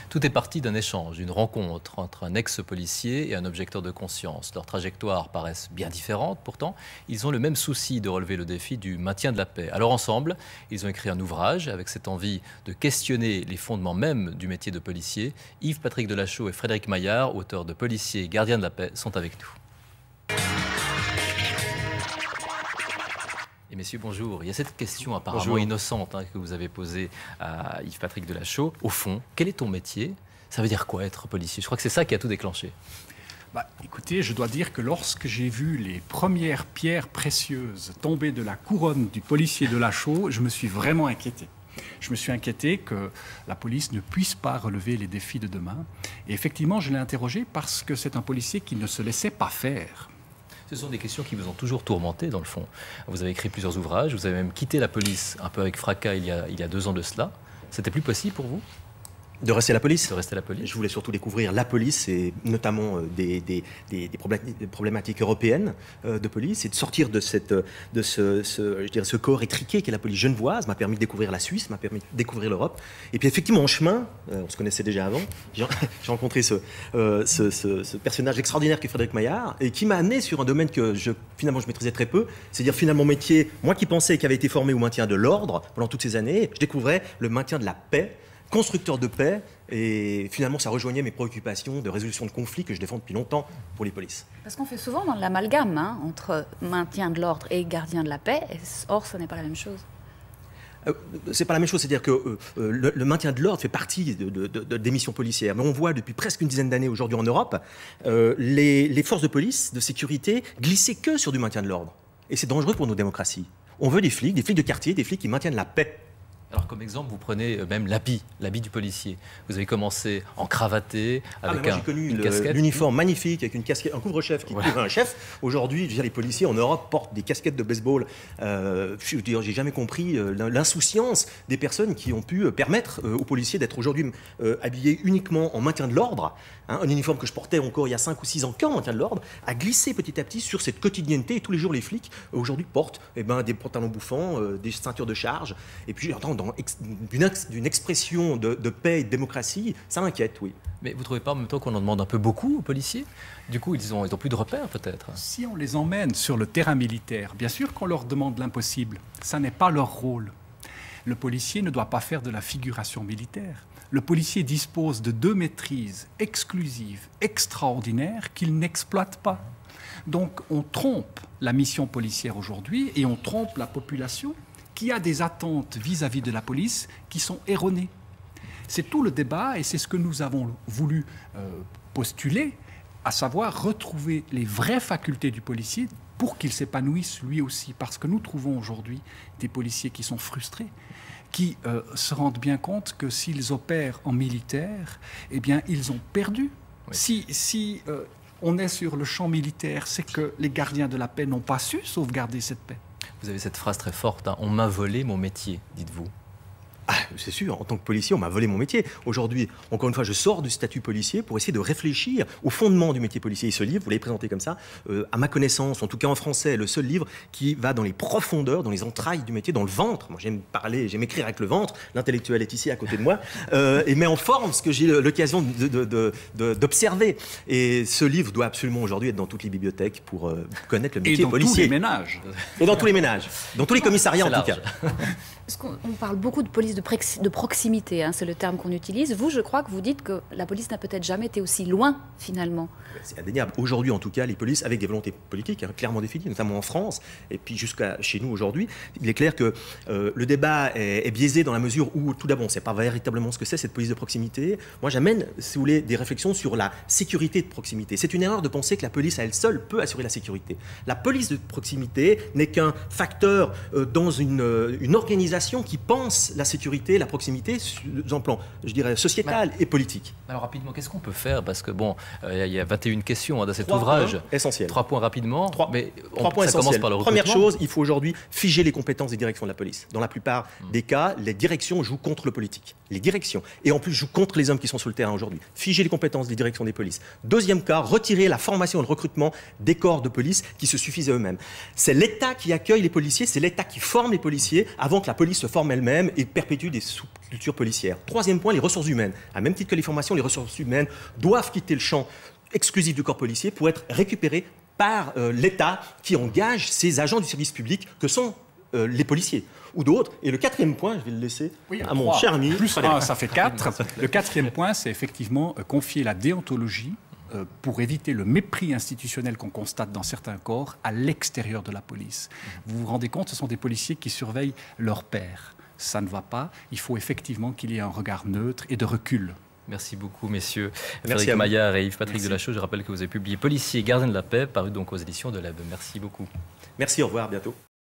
Tout est parti d'un échange, d'une rencontre entre un ex-policier et un objecteur de conscience. Leurs trajectoires paraissent bien différentes, pourtant, ils ont le même souci de relever le défi du maintien de la paix. Alors ensemble, ils ont écrit un ouvrage avec cette envie de questionner les fondements même du métier de policier. Yves-Patrick Delachaux et Frédéric Maillard, auteurs de Policiers et gardiens de la paix, sont avec nous. Et messieurs, bonjour. Il y a cette question apparemment innocente que vous avez posée à Yves-Patrick Delachaux. Au fond, quel est ton métier? Ça veut dire quoi être policier? Je crois que c'est ça qui a tout déclenché. Écoutez, je dois dire que lorsque j'ai vu les premières pierres précieuses tomber de la couronne du policier Delachaux, je me suis vraiment inquiété. Je me suis inquiété que la police ne puisse pas relever les défis de demain. Et effectivement, je l'ai interrogé parce que c'est un policier qui ne se laissait pas faire. Ce sont des questions qui vous ont toujours tourmenté, dans le fond. Vous avez écrit plusieurs ouvrages, vous avez même quitté la police un peu avec fracas il y a 2 ans de cela. C'était plus possible pour vous? De rester à la police? De rester à la police. Je voulais surtout découvrir la police et notamment des problématiques européennes de police et de sortir de ce corps étriqué qu'est la police genevoise. M'a permis de découvrir la Suisse, m'a permis de découvrir l'Europe. Et puis effectivement, en chemin, on se connaissait déjà avant, j'ai rencontré ce personnage extraordinaire qu'est Frédéric Maillard et qui m'a amené sur un domaine que finalement je maîtrisais très peu, c'est-à-dire finalement mon métier, moi qui pensais qu'avait été formé au maintien de l'ordre pendant toutes ces années, je découvrais le maintien de la paix, constructeur de paix, et finalement ça rejoignait mes préoccupations de résolution de conflits que je défends depuis longtemps pour les polices. Parce qu'on fait souvent dans l'amalgame entre maintien de l'ordre et gardien de la paix, or ce n'est pas la même chose. C'est pas la même chose, c'est-à-dire que le maintien de l'ordre fait partie des missions policières. Mais on voit depuis presque une dizaine d'années aujourd'hui en Europe, les forces de police, de sécurité, glisser que sur du maintien de l'ordre. Et c'est dangereux pour nos démocraties. On veut des flics de quartier, des flics qui maintiennent la paix. Alors comme exemple, vous prenez même l'habit du policier. Vous avez commencé en cravaté, avec moi, j'ai connu l'uniforme magnifique, avec une casquette, un couvre-chef qui couvre un chef. Aujourd'hui, les policiers en Europe portent des casquettes de baseball. J'ai jamais compris l'insouciance des personnes qui ont pu permettre aux policiers d'être aujourd'hui habillés uniquement en maintien de l'ordre. Un uniforme que je portais encore il y a 5 ou 6 ans qu'en maintien de l'ordre, a glissé petit à petit sur cette quotidienneté. Et tous les jours, les flics aujourd'hui portent des pantalons bouffants, des ceintures de charge. Et puis j'entends d'une expression de paix et de démocratie, ça m'inquiète, oui. Mais vous ne trouvez pas en même temps qu'on en demande un peu beaucoup aux policiers? Du coup, ils ont plus de repères, peut-être? Si on les emmène sur le terrain militaire, bien sûr qu'on leur demande l'impossible. Ça n'est pas leur rôle. Le policier ne doit pas faire de la figuration militaire. Le policier dispose de 2 maîtrises exclusives, extraordinaires, qu'il n'exploite pas. Donc on trompe la mission policière aujourd'hui et on trompe la population qui a des attentes vis-à-vis de la police qui sont erronées. C'est tout le débat et c'est ce que nous avons voulu postuler, à savoir retrouver les vraies facultés du policier pour qu'il s'épanouisse lui aussi. Parce que nous trouvons aujourd'hui des policiers qui sont frustrés, qui se rendent bien compte que s'ils opèrent en militaire, eh bien, ils ont perdu. Oui. Si on est sur le champ militaire, c'est que les gardiens de la paix n'ont pas su sauvegarder cette paix. Vous avez cette phrase très forte, on m'a volé mon métier, dites-vous. Ah, c'est sûr, en tant que policier, on m'a volé mon métier. Aujourd'hui, encore une fois, je sors du statut policier pour essayer de réfléchir au fondement du métier policier. Et ce livre, vous l'avez présenté comme ça, à ma connaissance, en tout cas en français, le seul livre qui va dans les profondeurs, dans les entrailles du métier, dans le ventre. Moi, j'aime parler, j'aime écrire avec le ventre. L'intellectuel est ici à côté de moi et met en forme ce que j'ai l'occasion d'observer. Et ce livre doit absolument aujourd'hui être dans toutes les bibliothèques pour connaître le métier policier. Et dans tous les ménages. Et dans tous les ménages. Dans tous les commissariats, en tout cas. On parle beaucoup de police de proximité, hein, c'est le terme qu'on utilise. Vous, je crois que vous dites que la police n'a peut-être jamais été aussi loin, finalement. C'est indéniable. Aujourd'hui, en tout cas, les polices, avec des volontés politiques clairement définies, notamment en France, et puis jusqu'à chez nous aujourd'hui, il est clair que le débat est biaisé dans la mesure où, tout d'abord, on ne sait pas véritablement ce que c'est, cette police de proximité. Moi, j'amène, si vous voulez, des réflexions sur la sécurité de proximité. C'est une erreur de penser que la police, à elle seule, peut assurer la sécurité. La police de proximité n'est qu'un facteur dans une organisation qui pense la sécurité, la proximité dans le plan, je dirais, sociétal et politique. Alors rapidement, qu'est-ce qu'on peut faire? Parce que bon, il y a 21 questions dans cet ouvrage. Essentiel. 3 points rapidement. 3 points essentiels. Commence par le recrutement. Première chose, il faut aujourd'hui figer les compétences des directions de la police. Dans la plupart des cas, les directions jouent contre le politique. les directions. Et en plus, joue contre les hommes qui sont sur le terrain aujourd'hui. Figer les compétences des directions des polices. Deuxième cas, retirer la formation et le recrutement des corps de police qui se suffisent à eux-mêmes. C'est l'État qui accueille les policiers, c'est l'État qui forme les policiers avant que la police se forme elle-même et perpétue des sous-cultures policières. Troisième point, les ressources humaines. À même titre que les formations, les ressources humaines doivent quitter le champ exclusif du corps policier pour être récupérées par l'État qui engage ces agents du service public que sont les policiers ou d'autres. Et le quatrième point, je vais le laisser à mon cher ami. Plus 1, ça fait 4. Le quatrième point, c'est effectivement confier la déontologie pour éviter le mépris institutionnel qu'on constate dans certains corps à l'extérieur de la police. Vous vous rendez compte, ce sont des policiers qui surveillent leur père. Ça ne va pas. Il faut effectivement qu'il y ait un regard neutre et de recul. Merci beaucoup, messieurs. Merci Frédéric Maillard et Yves-Patrick Merci. Delachaux. Je rappelle que vous avez publié Policiers et gardiens de la paix, paru donc aux éditions de l'Eb. Merci beaucoup. Merci, au revoir, à bientôt.